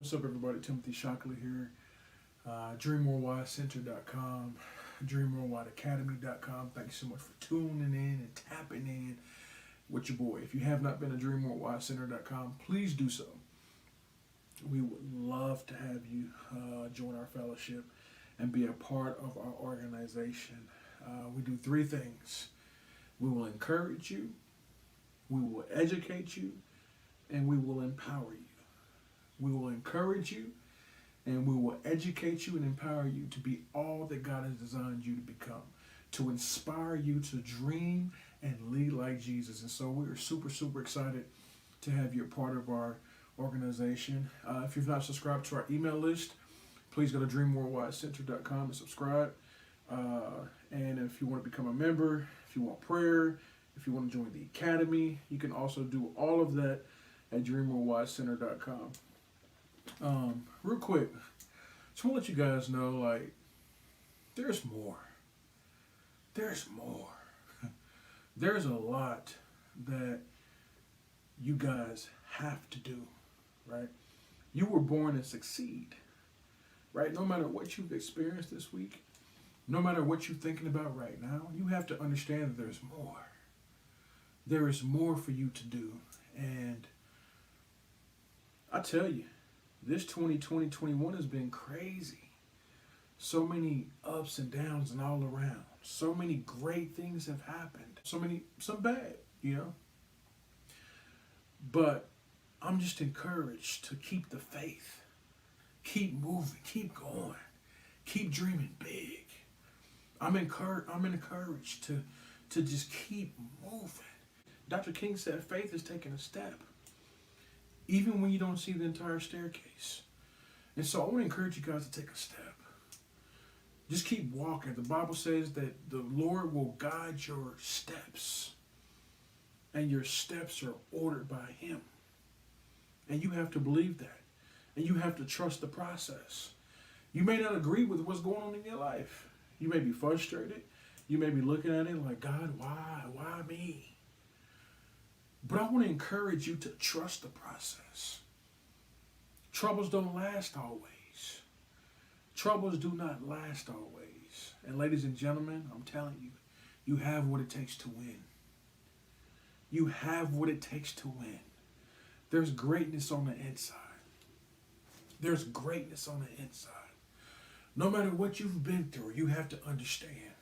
What's up, everybody? Timothy Shockley here. DreamWorldWideCenter.com, DreamWorldWideAcademy.com. Thank you so much for tuning in and tapping in with your boy. If you have not been to DreamWorldWideCenter.com, please do so. We would love to have you join our fellowship and be a part of our organization. We do three things. We will encourage you, we will educate you, and we will empower you. We will encourage you, and we will educate you and empower you to be all that God has designed you to become, to inspire you to dream and lead like Jesus. And so we are super, super excited to have you a part of our organization. If you've not subscribed to our email list, please go to dreamworldwidecenter.com and subscribe. And if you want to become a member, if you want prayer, if you want to join the academy, you can also do all of that at dreamworldwidecenter.com. Real quick, just want to let you guys know, like, there's more. There's more. There's a lot that you guys have to do, right? You were born to succeed, right? No matter what you've experienced this week, no matter what you're thinking about right now, you have to understand that there's more. There is more for you to do. And I tell you, this 2020-21 has been crazy. So many ups and downs and all around. So many great things have happened. Some bad, you know. But I'm just encouraged to keep the faith. Keep moving, keep going. Keep dreaming big. I'm encouraged to just keep moving. Dr. King said faith is taking a step, even when you don't see the entire staircase. And so I want to encourage you guys to take a step. Just keep walking. The Bible says that the Lord will guide your steps, and your steps are ordered by Him. And you have to believe that. And you have to trust the process. You may not agree with what's going on in your life. You may be frustrated. You may be looking at it like, God, why? Why me? But I want to encourage you to trust the process. Troubles don't last always. Troubles do not last always. And ladies and gentlemen, I'm telling you, you have what it takes to win. You have what it takes to win. There's greatness on the inside. There's greatness on the inside. No matter what you've been through, you have to understand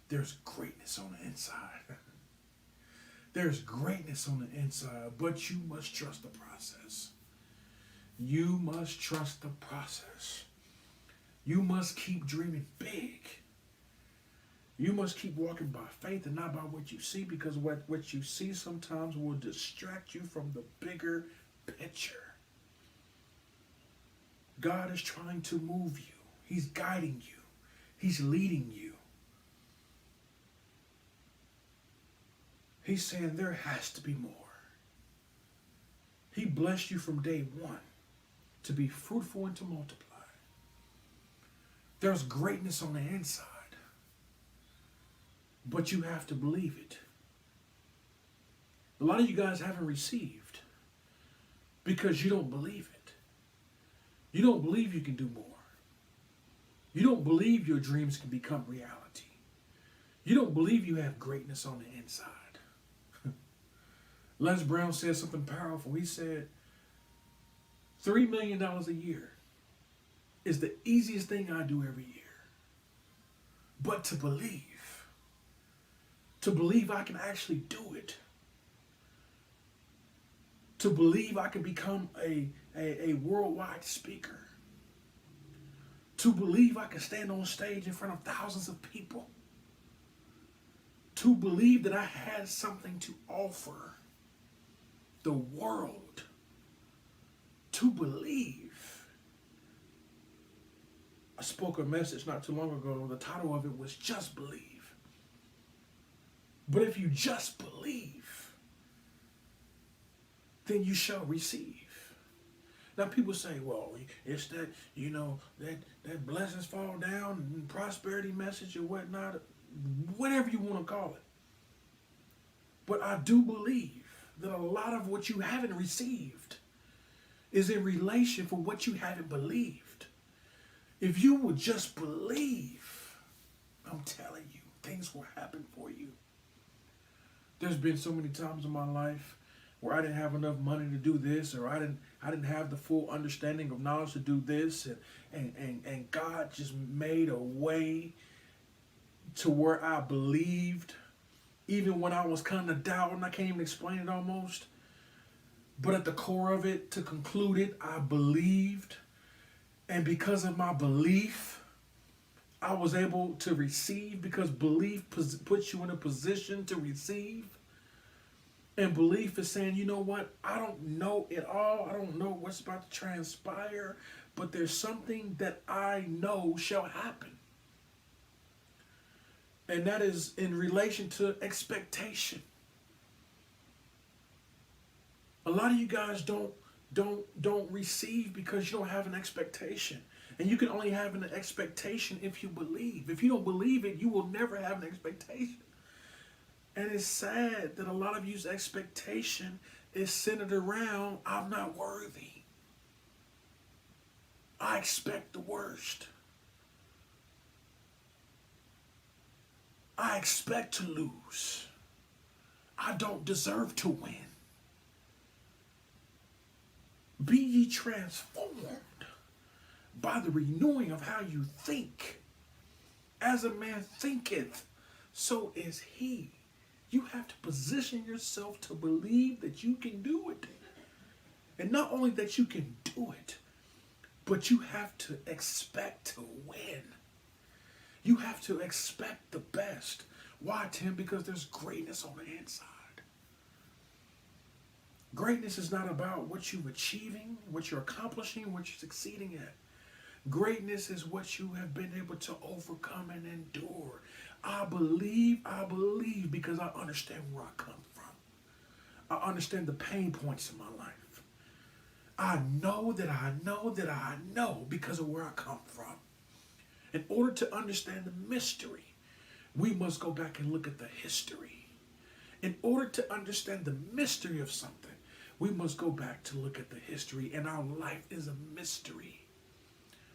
there's greatness on the inside. There's greatness on the inside, but you must trust the process. You must trust the process. You must keep dreaming big. You must keep walking by faith and not by what you see, because what you see sometimes will distract you from the bigger picture. God is trying to move you. He's guiding you. He's leading you. He's saying there has to be more. He blessed you from day one to be fruitful and to multiply. There's greatness on the inside, but you have to believe it. A lot of you guys haven't received because you don't believe it. You don't believe you can do more. You don't believe your dreams can become reality. You don't believe you have greatness on the inside. Les Brown said something powerful. He said, $3 million a year is the easiest thing I do every year. But to believe I can actually do it, to believe I can become a worldwide speaker, to believe I can stand on stage in front of thousands of people, to believe that I had something to offer the world, to believe. I spoke a message not too long ago. The title of it was Just Believe. But if you just believe, then you shall receive. Now people say, well, it's that, that blessings fall down and prosperity message or whatnot, whatever you want to call it. But I do believe that a lot of what you haven't received is in relation for what you haven't believed. If you would just believe, I'm telling you, things will happen for you. There's been so many times in my life where I didn't have enough money to do this, or I didn't have the full understanding of knowledge to do this, and God just made a way to where I believed, even when I was kind of doubting. I can't even explain it almost. But at the core of it, to conclude it, I believed. And because of my belief, I was able to receive, because belief puts you in a position to receive. And belief is saying, you know what? I don't know it all. I don't know what's about to transpire, but there's something that I know shall happen. And that is in relation to expectation. A lot of you guys don't receive because you don't have an expectation. And you can only have an expectation if you believe. If you don't believe it, you will never have an expectation. And it's sad that a lot of you's expectation is centered around, I'm not worthy. I expect the worst. I expect to lose. I don't deserve to win. Be ye transformed by the renewing of how you think. As a man thinketh, so is he. You have to position yourself to believe that you can do it. And not only that you can do it, but you have to expect to win. You have to expect the best. Why, Tim? Because there's greatness on the inside. Greatness is not about what you're achieving, what you're accomplishing, what you're succeeding at. Greatness is what you have been able to overcome and endure. I believe because I understand where I come from. I understand the pain points in my life. I know because of where I come from. In order to understand the mystery, we must go back and look at the history. In order to understand the mystery of something, we must go back to look at the history, and our life is a mystery.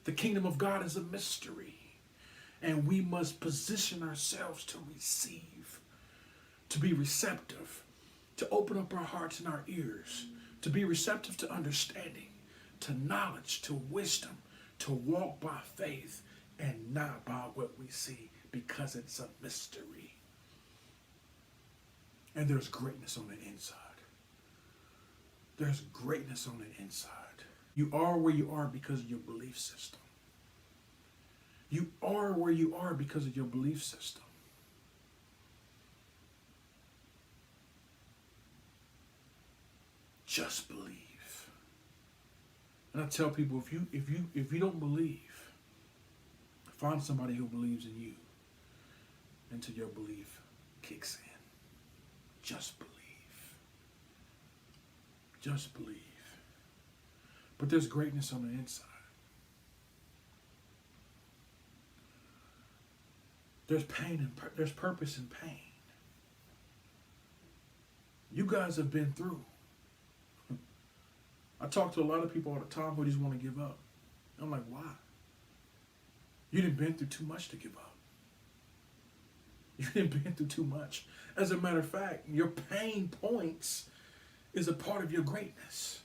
The kingdom of God is a mystery, and we must position ourselves to receive, to be receptive, to open up our hearts and our ears, to be receptive to understanding, to knowledge, to wisdom, to walk by faith and not by what we see, because it's a mystery. And there's greatness on the inside. There's greatness on the inside. You are where you are because of your belief system. You are where you are because of your belief system. Just believe. And I tell people, if you don't believe, find somebody who believes in you until your belief kicks in. Just believe. Just believe. But there's greatness on the inside. There's pain and there's purpose in pain. You guys have been through. I talk to a lot of people all the time who just want to give up. I'm like, why? You done been through too much to give up. You done been through too much. As a matter of fact, your pain points is a part of your greatness.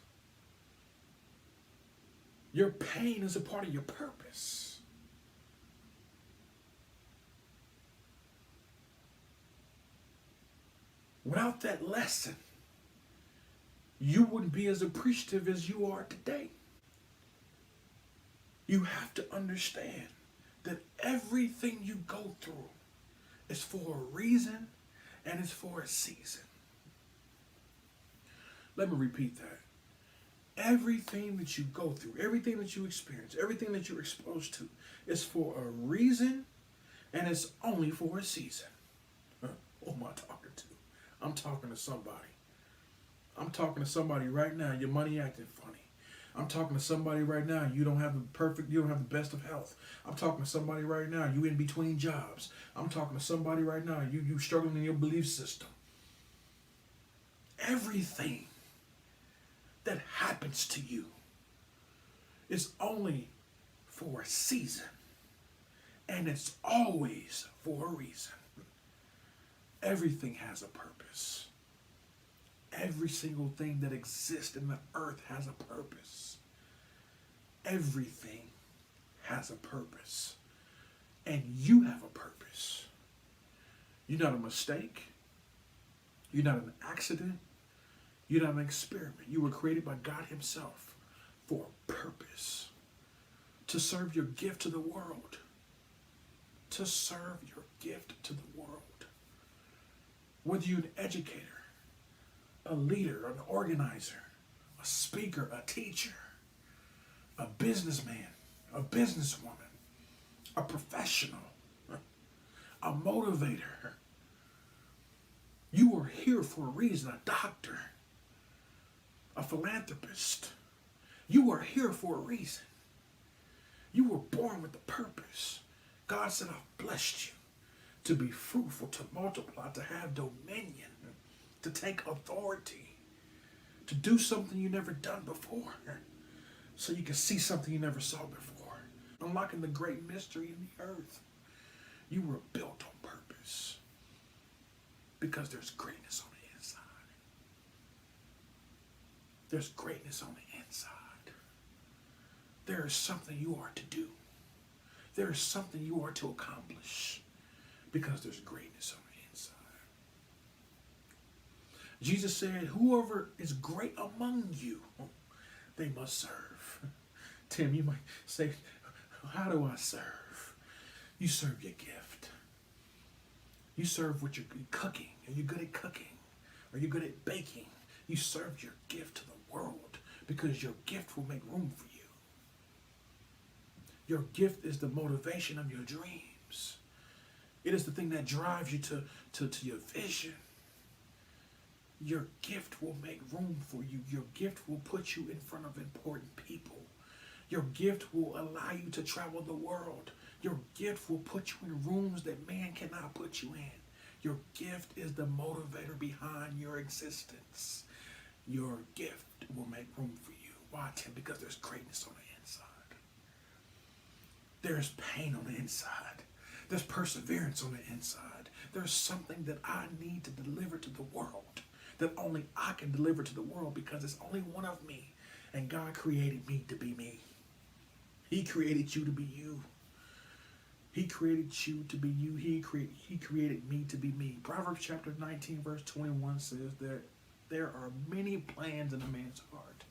Your pain is a part of your purpose. Without that lesson, you wouldn't be as appreciative as you are today. You have to understand that everything you go through is for a reason and it's for a season. Let me repeat that. Everything that you go through, everything that you experience, everything that you're exposed to is for a reason, and it's only for a season. Who am I talking to? I'm talking to somebody. I'm talking to somebody right now. Your money acting funny. I'm talking to somebody right now. You don't have the best of health. I'm talking to somebody right now. You in between jobs. I'm talking to somebody right now. You struggling in your belief system. Everything that happens to you It's only for a season, and it's always for a reason. Everything has a purpose. Every single thing that exists in the earth has a purpose. Everything has a purpose. And you have a purpose. You're not a mistake. You're not an accident. You're not an experiment. You were created by God Himself for a purpose. To serve your gift to the world. To serve your gift to the world. Whether you're an educator, a leader, an organizer, a speaker, a teacher, a businessman, a businesswoman, a professional, a motivator. You are here for a reason, a doctor, a philanthropist. You are here for a reason. You were born with a purpose. God said, I've blessed you to be fruitful, to multiply, to have dominion, to take authority, to do something you never done before, so you can see something you never saw before. Unlocking the great mystery in the earth. You were built on purpose because there's greatness on the inside. There's greatness on the inside. There is something you are to do. There is something you are to accomplish because there's greatness on the inside. Jesus said, whoever is great among you, they must serve. Tim, you might say, how do I serve? You serve your gift. You serve what you're cooking. Are you good at cooking? Are you good at baking? You serve your gift to the world because your gift will make room for you. Your gift is the motivation of your dreams. It is the thing that drives you to your vision. Your gift will make room for you. Your gift will put you in front of important people. Your gift will allow you to travel the world. Your gift will put you in rooms that man cannot put you in. Your gift is the motivator behind your existence. Your gift will make room for you. Why, Tim? Because there's greatness on the inside. There's pain on the inside. There's perseverance on the inside. There's something that I need to deliver to the world that only I can deliver to the world because it's only one of me. And God created me to be me. He created you to be you. He created you to be you. He created me to be me. Proverbs chapter 19 verse 21 says that there are many plans in a man's heart,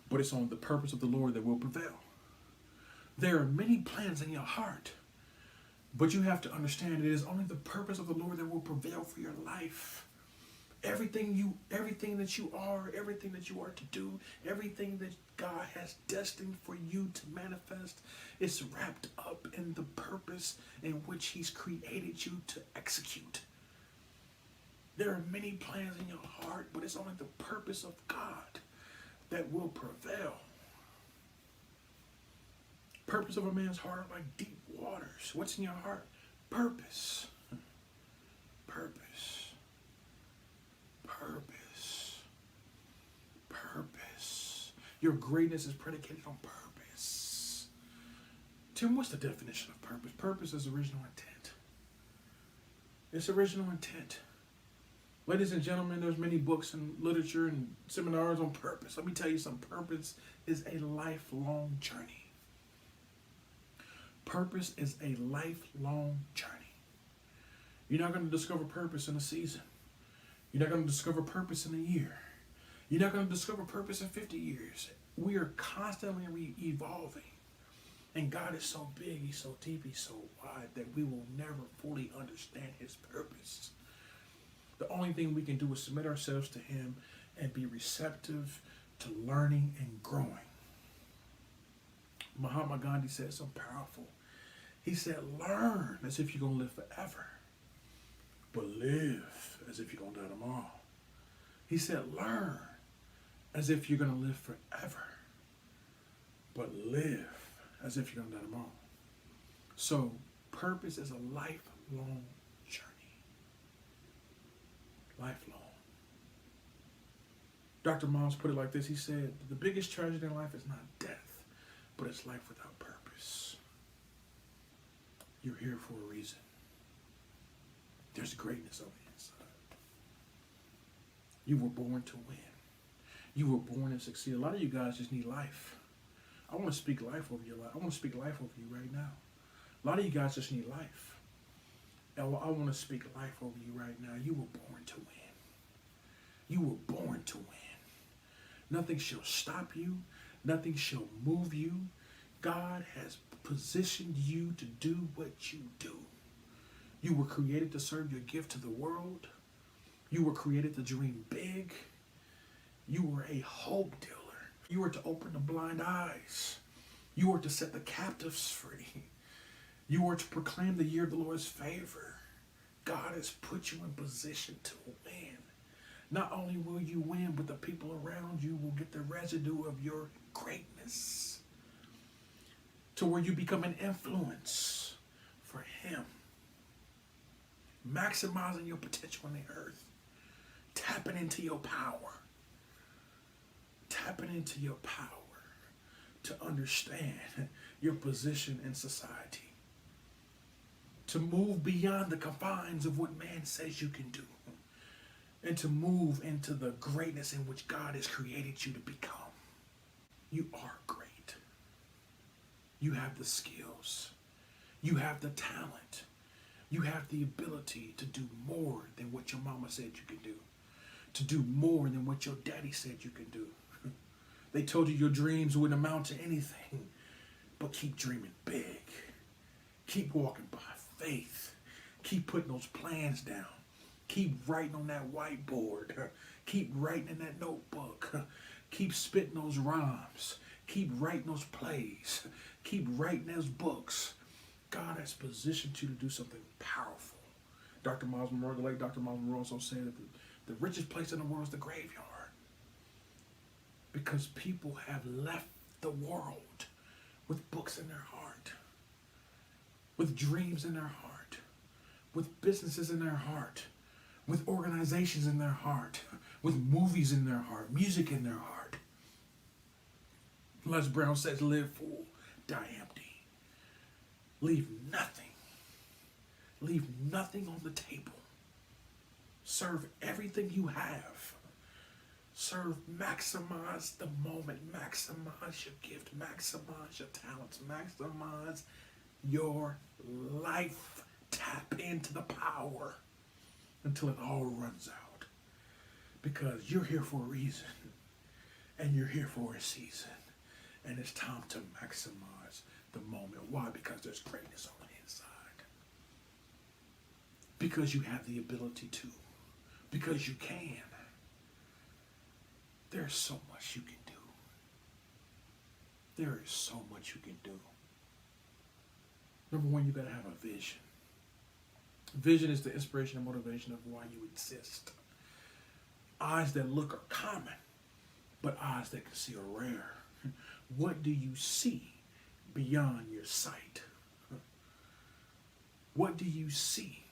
but it's on the purpose of the Lord that will prevail. There are many plans in your heart, but you have to understand it is only the purpose of the Lord that will prevail for your life. Everything that you are, everything that you are to do, everything that God has destined for you to manifest is wrapped up in the purpose in which He's created you to execute. There are many plans in your heart, but it's only the purpose of God that will prevail. Purpose of a man's heart are like deep waters. What's in your heart? Purpose. Purpose. Purpose. Purpose. Your greatness is predicated on purpose. Tim, what's the definition of purpose? Purpose is original intent. It's original intent. Ladies and gentlemen, there's many books and literature and seminars on purpose. Let me tell you something. Purpose is a lifelong journey. Purpose is a lifelong journey. You're not going to discover purpose in a season. You're not going to discover purpose in a year. You're not going to discover purpose in 50 years. We are constantly evolving. And God is so big, He's so deep, He's so wide that we will never fully understand His purpose. The only thing we can do is submit ourselves to Him and be receptive to learning and growing. Mahatma Gandhi said something powerful. He said, learn as if you're going to live forever, but live as if you're going to die tomorrow. He said, learn as if you're going to live forever, but live as if you're going to die tomorrow. So purpose is a lifelong journey. Lifelong. Dr. Miles put it like this. He said, the biggest tragedy in life is not death, but it's life without purpose. You're here for a reason. There's greatness on the inside. You were born to win. You were born to succeed. A lot of you guys just need life. I want to speak life over your life. I want to speak life over you right now. A lot of you guys just need life. And I want to speak life over you right now. You were born to win. You were born to win. Nothing shall stop you. Nothing shall move you. God has positioned you to do what you do. You were created to serve your gift to the world. You were created to dream big. You were a hope dealer. You were to open the blind eyes. You were to set the captives free. You were to proclaim the year of the Lord's favor. God has put you in position to win. Not only will you win, but the people around you will get the residue of your greatness, to where you become an influence for Him. Maximizing your potential on the earth. Tapping into your power. Tapping into your power to understand your position in society. To move beyond the confines of what man says you can do. And to move into the greatness in which God has created you to become. You are great. You have the skills. You have the talent. You have the ability to do more than what your mama said you could do. To do more than what your daddy said you could do. They told you your dreams wouldn't amount to anything. But keep dreaming big. Keep walking by faith. Keep putting those plans down. Keep writing on that whiteboard. Keep writing in that notebook. Keep spitting those rhymes. Keep writing those plays. Keep writing those books. God has positioned you to do something powerful. Dr. Miles Monroe, the late Dr. Miles Monroe, also said that the richest place in the world is the graveyard. Because people have left the world with books in their heart, with dreams in their heart, with businesses in their heart, with organizations in their heart, with movies in their heart, music in their heart. Les Brown says, live full, die empty. Leave nothing. Leave nothing on the table. Serve everything you have. Serve, maximize the moment, maximize your gift, maximize your talents, maximize your life. Tap into the power until it all runs out. Because you're here for a reason, and you're here for a season, and it's time to maximize the moment. Why? Because there's greatness on the inside. Because you have the ability to. Because you can. There's so much you can do. There is so much you can do. Number one, you got to have a vision. Vision is the inspiration and motivation of why you exist. Eyes that look are common, but eyes that can see are rare. What do you see beyond your sight? What do you see?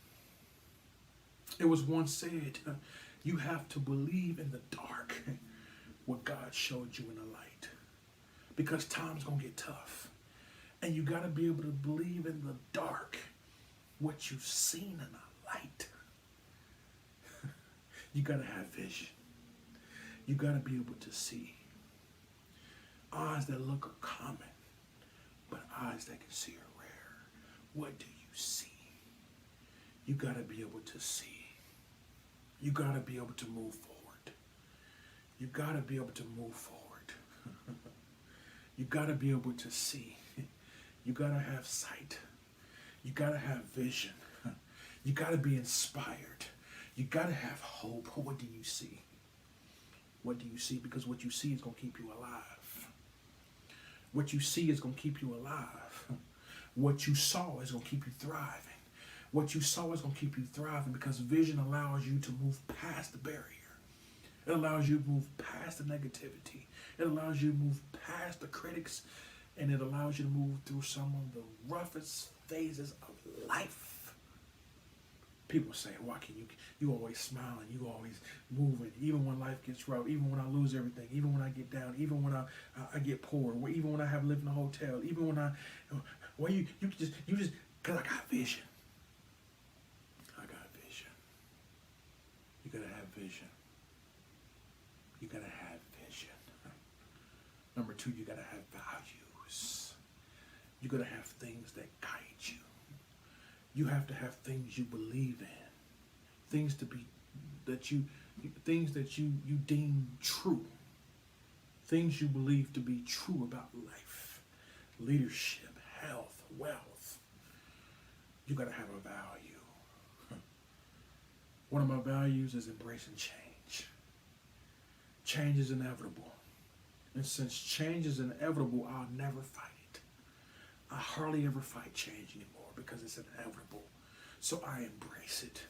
It was once said, you have to believe in the dark what God showed you in the light. Because time's going to get tough. And you got to be able to believe in the dark what you've seen in the light. You got to have vision. You got to be able to see. Eyes that look are common, but eyes that can see are rare. What do you see? You got to be able to see. You got to be able to move forward. You got to be able to move forward. You got to be able to see. You got to have sight. You got to have vision. You got to be inspired. You got to have hope. What do you see? What do you see? Because what you see is going to keep you alive. What you see is going to keep you alive. What you saw is going to keep you thriving. What you saw is going to keep you thriving because vision allows you to move past the barrier. It allows you to move past the negativity. It allows you to move past the critics. And it allows you to move through some of the roughest phases of life. People say, Joaquin, you always smiling, you always moving, even when life gets rough, even when I lose everything, even when I get down, even when I get poor, even when I have lived in a hotel, even when well, you just, because I got vision. I got vision. You got to have vision. You got to have vision. Number two, you got to have values. You got to have things that guide you. You have to have things you believe in, things that you deem true, things you believe to be true about life, leadership, health, wealth. You got to have a value. One of my values is embracing change. Change is inevitable. And since change is inevitable, I'll never fight it. I hardly ever fight change anymore because it's inevitable. So I embrace it.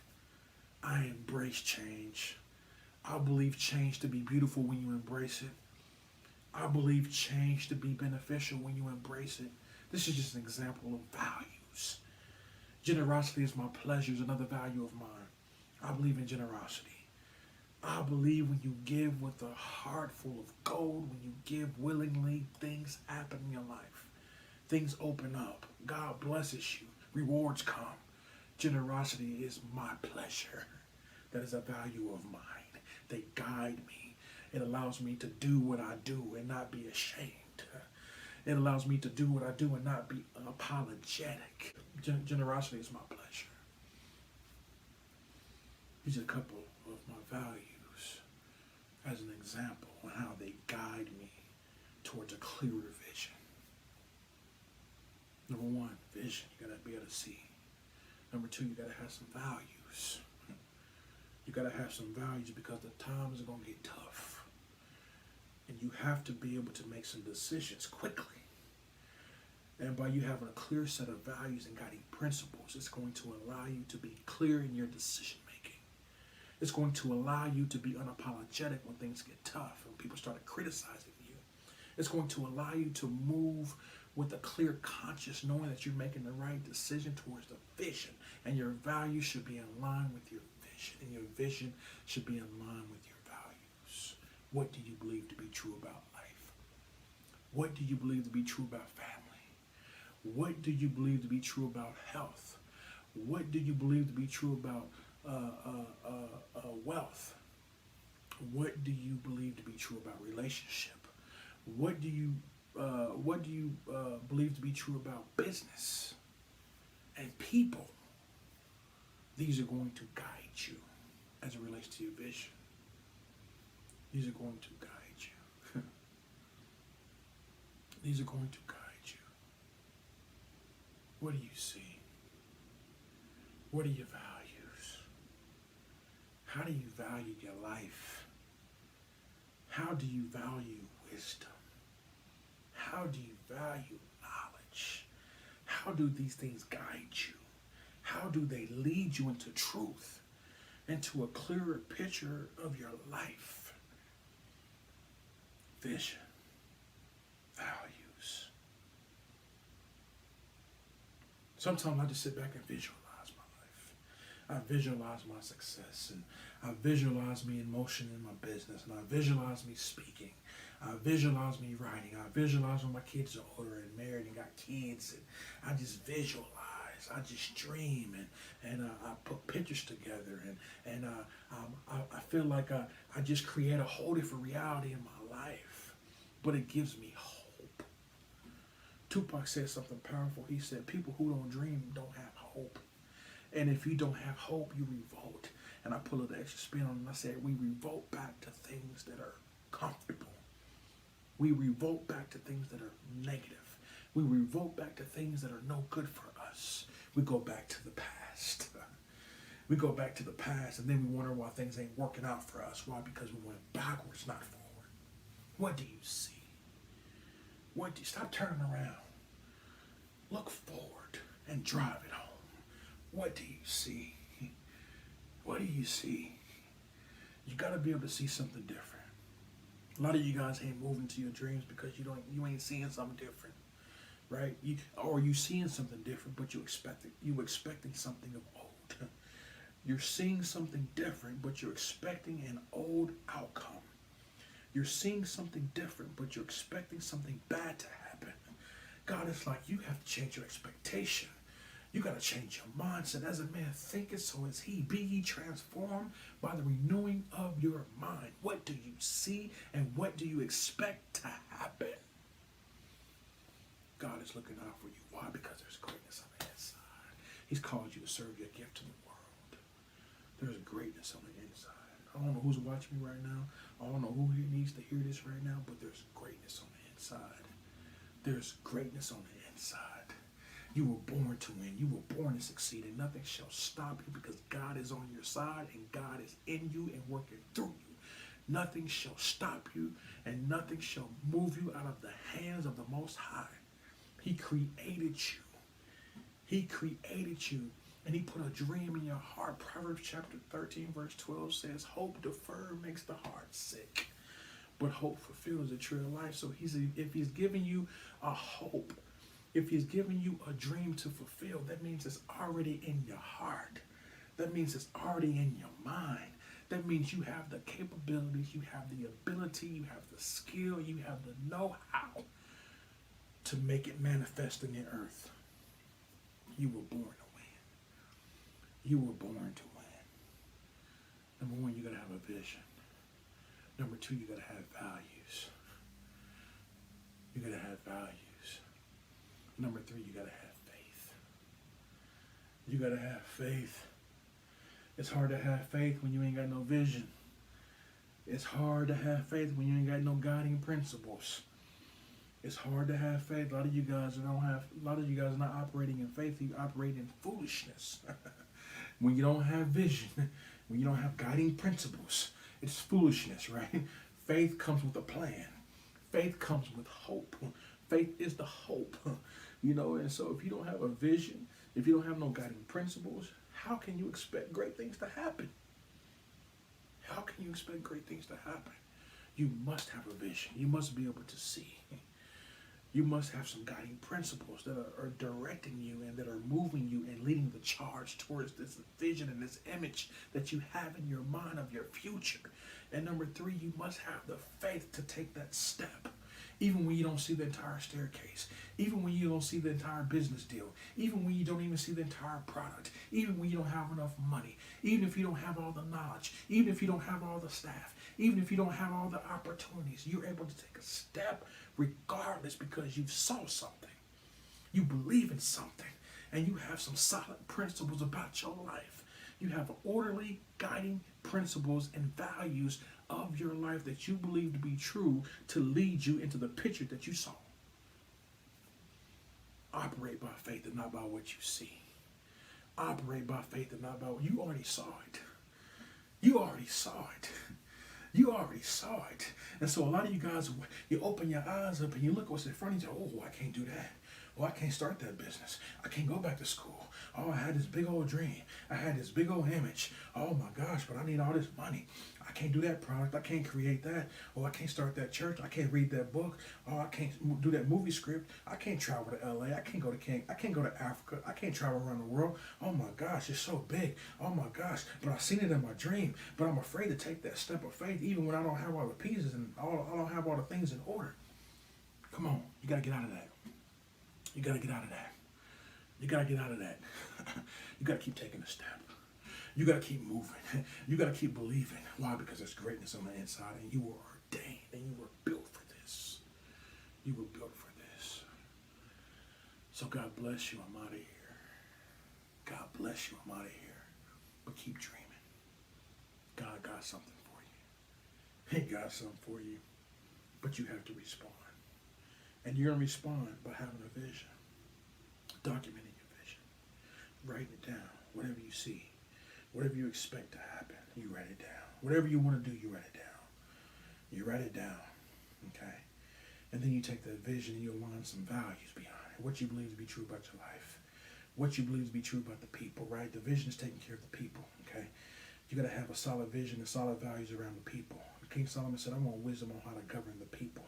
I embrace change. I believe change to be beautiful when you embrace it. I believe change to be beneficial when you embrace it. This is just an example of values. Generosity is my pleasure is another value of mine. I believe in generosity. I believe when you give with a heart full of gold, when you give willingly, things happen in your life. Things open up. God blesses you. Rewards come. Generosity is my pleasure. That is a value of mine. They guide me. It allows me to do what I do and not be ashamed. It allows me to do what I do and not be unapologetic. Generosity is my pleasure. These are a couple of my values as an example on how they guide me towards a clearer vision. Number one, vision. You got to be able to see. Number two, you got to have some values. You got to have some values because the times are going to get tough. And you have to be able to make some decisions quickly. And by you having a clear set of values and guiding principles, it's going to allow you to be clear in your decision making. It's going to allow you to be unapologetic when things get tough and people start criticizing you. It's going to allow you to move with a clear conscience, knowing that you're making the right decision towards the vision. And your values should be in line with your vision. And your vision should be in line with your values. What do you believe to be true about life? What do you believe to be true about family? What do you believe to be true about health? What do you believe to be true about wealth? What do you believe to be true about relationship? What do you believe to be true about business and people? These are going to guide you as it relates to your vision. These are going to guide you. These are going to guide you. What do you see? What are your values? How do you value your life? How do you value wisdom? How do you value knowledge? How do these things guide you? How do they lead you into truth, into a clearer picture of your life? Vision, values. Sometimes I just sit back and visualize my life. I visualize my success, and I visualize me in motion in my business, and I visualize me speaking. I visualize me writing. I visualize when my kids are older and married and got kids, and I just visualize. I just dream, and I put pictures together, and I feel like I just create a whole different reality in my life, but it gives me hope. Tupac said something powerful. He said, people who don't dream don't have hope. And if you don't have hope, you revolt. And I put a little extra spin on it, and I said, we revolt back to things that are comfortable. We revolt back to things that are negative. We revolt back to things that are no good for us. We go back to the past. We go back to the past, and then we wonder why things ain't working out for us. Why? Because we went backwards, not forward. What do you see? Stop turning around. Look forward and drive it home. What do you see? What do you see? You got to be able to see something different. A lot of you guys ain't moving to your dreams because you ain't seeing something different, right? You seeing something different, but you expecting something of old. You're seeing something different, but you're expecting an old outcome. You're seeing something different, but you're expecting something bad to happen. God is like, you have to change your expectation. You got to change your mindset. As a man thinketh, so is he. Be ye transformed by the renewing of your mind. What do you see and what do you expect to happen? God is looking out for you. Why? Because there's greatness on the inside. He's called you to serve your gift to the world. There's greatness on the inside. I don't know who's watching me right now. I don't know who needs to hear this right now, but there's greatness on the inside. There's greatness on the inside. You were born to win. You were born to succeed, and nothing shall stop you because God is on your side and God is in you and working through you. Nothing shall stop you and nothing shall move you out of the hands of the Most High. He created you. He created you, and he put a dream in your heart. Proverbs chapter 13, verse 12 says, hope deferred makes the heart sick, but hope fulfilled is a tree of life. So if he's giving you a hope, if he's giving you a dream to fulfill, that means it's already in your heart. That means it's already in your mind. That means you have the capabilities, you have the ability, you have the skill, you have the know-how to make it manifest in the earth. You were born to win. You were born to win. Number one, you got to have a vision. Number two, you got to have values. You got to have values. Number three, you got to have faith. You got to have faith. It's hard to have faith when you ain't got no vision. It's hard to have faith when you ain't got no guiding principles. It's hard to have faith. A lot of you guys are not operating in faith. You operate in foolishness. When you don't have vision, when you don't have guiding principles, it's foolishness, right? Faith comes with a plan. Faith comes with hope. Faith is the hope, and so if you don't have a vision, if you don't have no guiding principles, how can you expect great things to happen? How can you expect great things to happen? You must have a vision. You must be able to see. You must have some guiding principles that are directing you and that are moving you and leading the charge towards this vision and this image that you have in your mind of your future. And number three, you must have the faith to take that step. Even when you don't see the entire staircase, even when you don't see the entire business deal, even when you don't even see the entire product, even when you don't have enough money, even if you don't have all the knowledge, even if you don't have all the staff, even if you don't have all the opportunities, you're able to take a step regardless because you saw something. You believe in something, and you have some solid principles about your life. You have orderly guiding principles and values of your life that you believe to be true to lead you into the picture that you saw. Operate by faith and not by what you see. Operate by faith and not by what you already saw it. You already saw it. You already saw it. And so a lot of you guys, you open your eyes up and you look what's in front of you. Oh, I can't do that. Oh, I can't start that business. I can't go back to school. Oh, I had this big old dream. I had this big old image. Oh my gosh, but I need all this money. I can't do that product. I can't create that. Oh, I can't start that church. I can't read that book. Oh, I can't do that movie script. I can't travel to LA. I can't go to King. I can't go to Africa. I can't travel around the world. Oh my gosh, it's so big. Oh my gosh, but I seen it in my dream. But I'm afraid to take that step of faith, even when I don't have all the pieces and I don't have all the things in order. Come on, you gotta get out of that. You gotta get out of that. You gotta get out of that. You gotta keep taking a step. You gotta keep moving. You gotta keep believing. Why? Because there's greatness on the inside, and you were ordained, and you were built for this. You were built for this. So God bless you. I'm out of here. God bless you. I'm out of here. But keep dreaming. God got something for you. He got something for you. But you have to respond. And you're going to respond by having a vision. Documenting your vision. Writing it down. Whatever you see. Whatever you expect to happen, you write it down. Whatever you want to do, you write it down. You write it down. Okay? And then you take that vision and you align some values behind it. What you believe to be true about your life. What you believe to be true about the people, right? The vision is taking care of the people. Okay? You got to have a solid vision and solid values around the people. King Solomon said, I want wisdom on how to govern the people.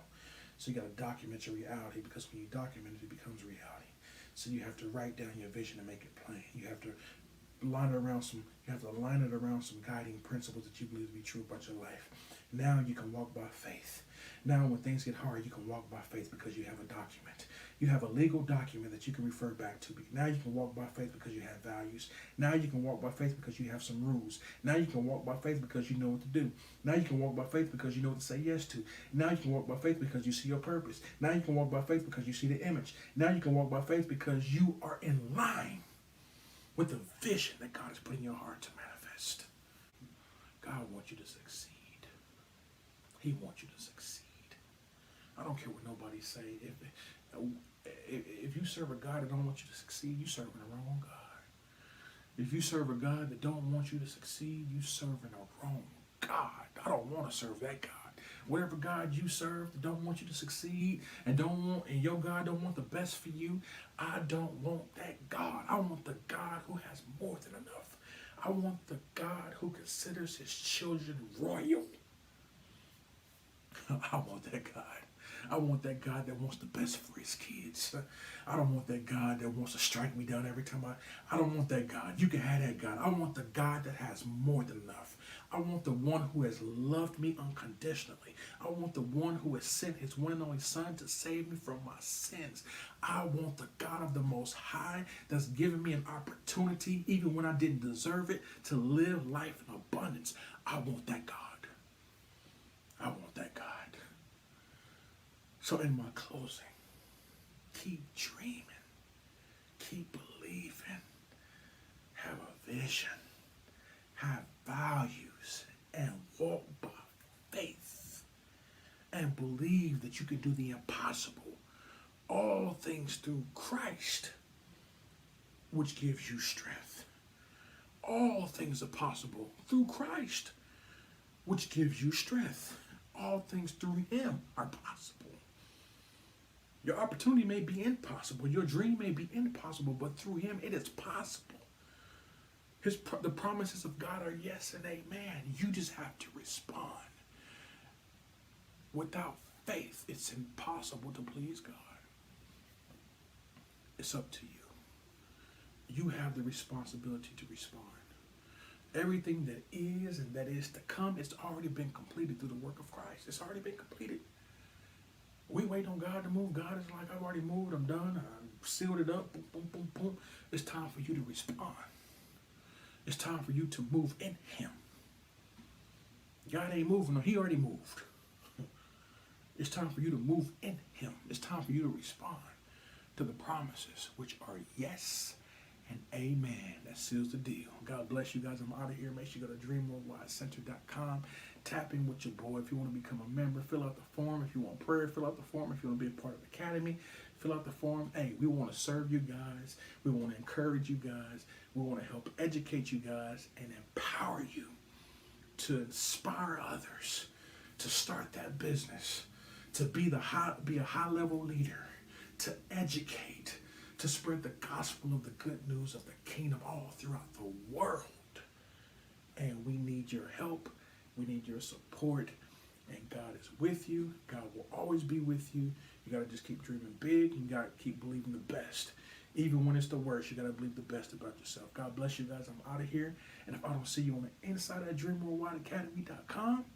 So you got to document your reality, because when you document it, it becomes reality. So you have to write down your vision and make it plain. You have to line it around some. You have to line it around some guiding principles that you believe to be true about your life. Now you can walk by faith. Now when things get hard, you can walk by faith because you have a document. You have a legal document that you can refer back to. Now you can walk by faith because you have values. Now you can walk by faith because you have some rules. Now you can walk by faith because you know what to do. Now you can walk by faith because you know what to say yes to. Now you can walk by faith because you see your purpose. Now you can walk by faith because you see the image. Now you can walk by faith because you are in line with the vision that God has put in your heart to manifest. God wants you to succeed. He wants you to succeed. I don't care what nobody say. If you serve a God that don't want you to succeed, you serving the wrong God. If you serve a God that don't want you to succeed, you serving the wrong God. I don't want to serve that God. Whatever God you serve that don't want you to succeed and your God don't want the best for you, I don't want that God. I want the God who has more than enough. I want the God who considers his children royal. I want that God. I want that God that wants the best for his kids. I don't want that God that wants to strike me down every time I don't want that God. You can have that God. I want the God that has more than enough. I want the one who has loved me unconditionally. I want the one who has sent his one and only son to save me from my sins. I want the God of the Most High that's given me an opportunity, even when I didn't deserve it, to live life in abundance. I want that God. I want that God. So in my closing, keep dreaming, keep believing, have a vision, have values, and walk by faith, and believe that you can do the impossible. All things through Christ, which gives you strength. All things are possible through Christ, which gives you strength. All things through him are possible. Your opportunity may be impossible. Your dream may be impossible, but through him it is possible. The promises of God are yes and amen. You just have to respond. Without faith, it's impossible to please God. It's up to you. You have the responsibility to respond. Everything that is and that is to come, it's already been completed through the work of Christ. It's already been completed. We wait on God to move. God is like, I've already moved. I'm done. I sealed it up. Boom, boom, boom, boom. It's time for you to respond. It's time for you to move in him. God ain't moving. No, he already moved. It's time for you to move in him. It's time for you to respond to the promises, which are yes and amen. That seals the deal. God bless you guys. I'm out of here. Make sure you go to dreamworldwidecenter.com. Tap in with your boy. If you want to become a member, fill out the form. If you want prayer, fill out the form. If you want to be a part of the academy, fill out the form. Hey, we want to serve you guys. We want to encourage you guys. We want to help educate you guys and empower you to inspire others to start that business, to be a high level leader, to educate, to spread the gospel of the good news of the kingdom all throughout the world. And we need your help. We need your support. And God is with you. God will always be with you. You got to just keep dreaming big. You got to keep believing the best. Even when it's the worst, you got to believe the best about yourself. God bless you guys. I'm out of here. And if I don't see you on the inside of dreamworldwideacademy.com,